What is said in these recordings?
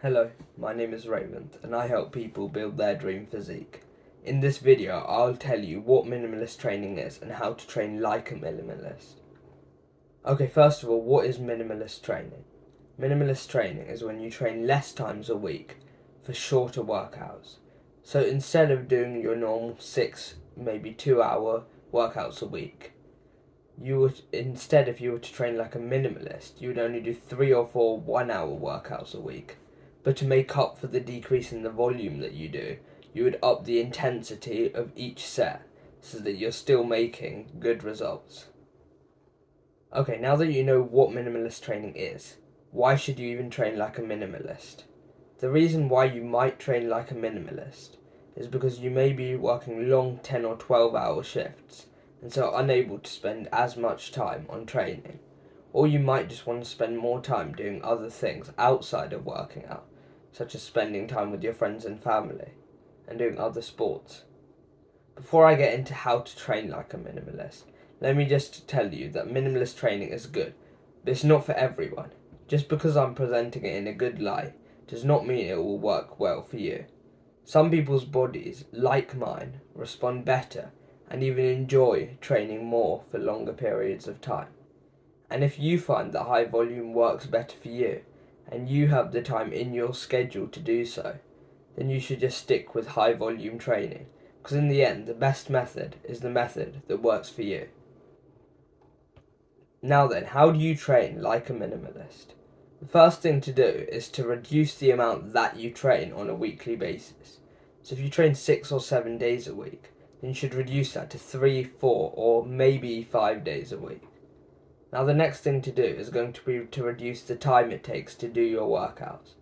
Hello, my name is Raymond and I help people build their dream physique. In this video, I'll tell you what minimalist training is and how to train like a minimalist. Okay, first of all, what is minimalist training? Minimalist training is when you train less times a week for shorter workouts. So instead of doing your normal 6, maybe 2 hour workouts a week, if you were to train like a minimalist, you would only do 3 or 4 1 hour workouts a week. But to make up for the decrease in the volume that you do, you would up the intensity of each set so that you're still making good results. Okay, now that you know what minimalist training is, why should you even train like a minimalist? The reason why you might train like a minimalist is because you may be working long 10 or 12 hour shifts and so unable to spend as much time on training. Or you might just want to spend more time doing other things outside of working out, such as spending time with your friends and family, and doing other sports. Before I get into how to train like a minimalist, let me just tell you that minimalist training is good, but it's not for everyone. Just because I'm presenting it in a good light does not mean it will work well for you. Some people's bodies, like mine, respond better and even enjoy training more for longer periods of time. And if you find that high volume works better for you, and you have the time in your schedule to do so, then you should just stick with high volume training, because in the end, the best method is the method that works for you. Now then, how do you train like a minimalist? The first thing to do is to reduce the amount that you train on a weekly basis. So if you train 6 or 7 days a week, then you should reduce that to 3, 4, or maybe 5 days a week. Now the next thing to do is going to be to reduce the time it takes to do your workouts.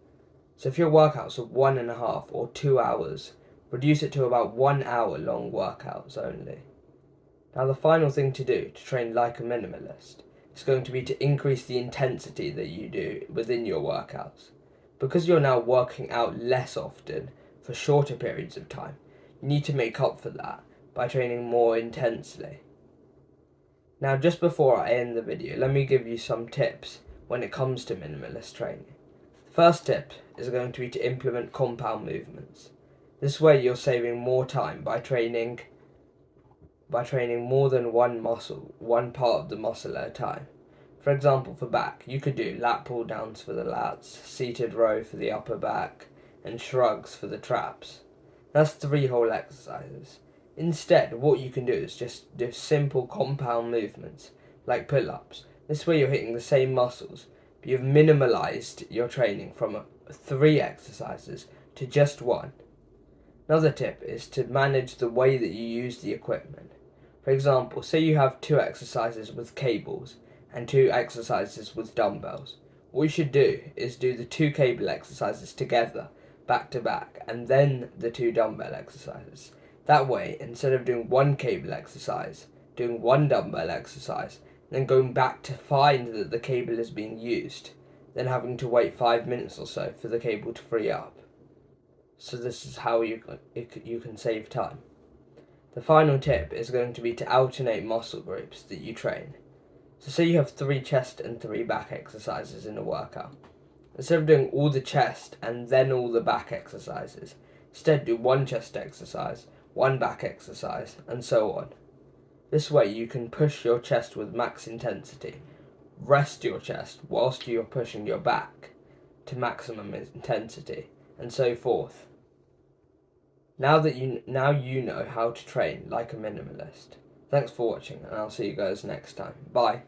So if your workouts are 1.5 or 2 hours, reduce it to about 1 hour long workouts only. Now the final thing to do to train like a minimalist is going to be to increase the intensity that you do within your workouts. Because you're now working out less often for shorter periods of time, you need to make up for that by training more intensely. Now just before I end the video, let me give you some tips when it comes to minimalist training. The first tip is going to be to implement compound movements. This way you're saving more time by training more than one part of the muscle at a time. For example, for back, you could do lat pull downs for the lats, seated row for the upper back, and shrugs for the traps. That's 3 whole exercises. Instead, what you can do is just do simple compound movements, like pull-ups. This way you're hitting the same muscles, but you've minimalized your training from 3 exercises to just 1. Another tip is to manage the way that you use the equipment. For example, say you have 2 exercises with cables and 2 exercises with dumbbells. What you should do is do the 2 cable exercises together, back to back, and then the 2 dumbbell exercises. That way, instead of doing 1 cable exercise, doing 1 dumbbell exercise, then going back to find that the cable is being used, then having to wait 5 minutes or so for the cable to free up. So this is how you can save time. The final tip is going to be to alternate muscle groups that you train. So say you have 3 chest and 3 back exercises in a workout. Instead of doing all the chest and then all the back exercises, instead do 1 chest exercise, 1 back exercise, and so on. This way you can push your chest with max intensity, rest your chest whilst you're pushing your back to maximum intensity, and so forth. Now you know how to train like a minimalist. Thanks for watching, and I'll see you guys next time. Bye.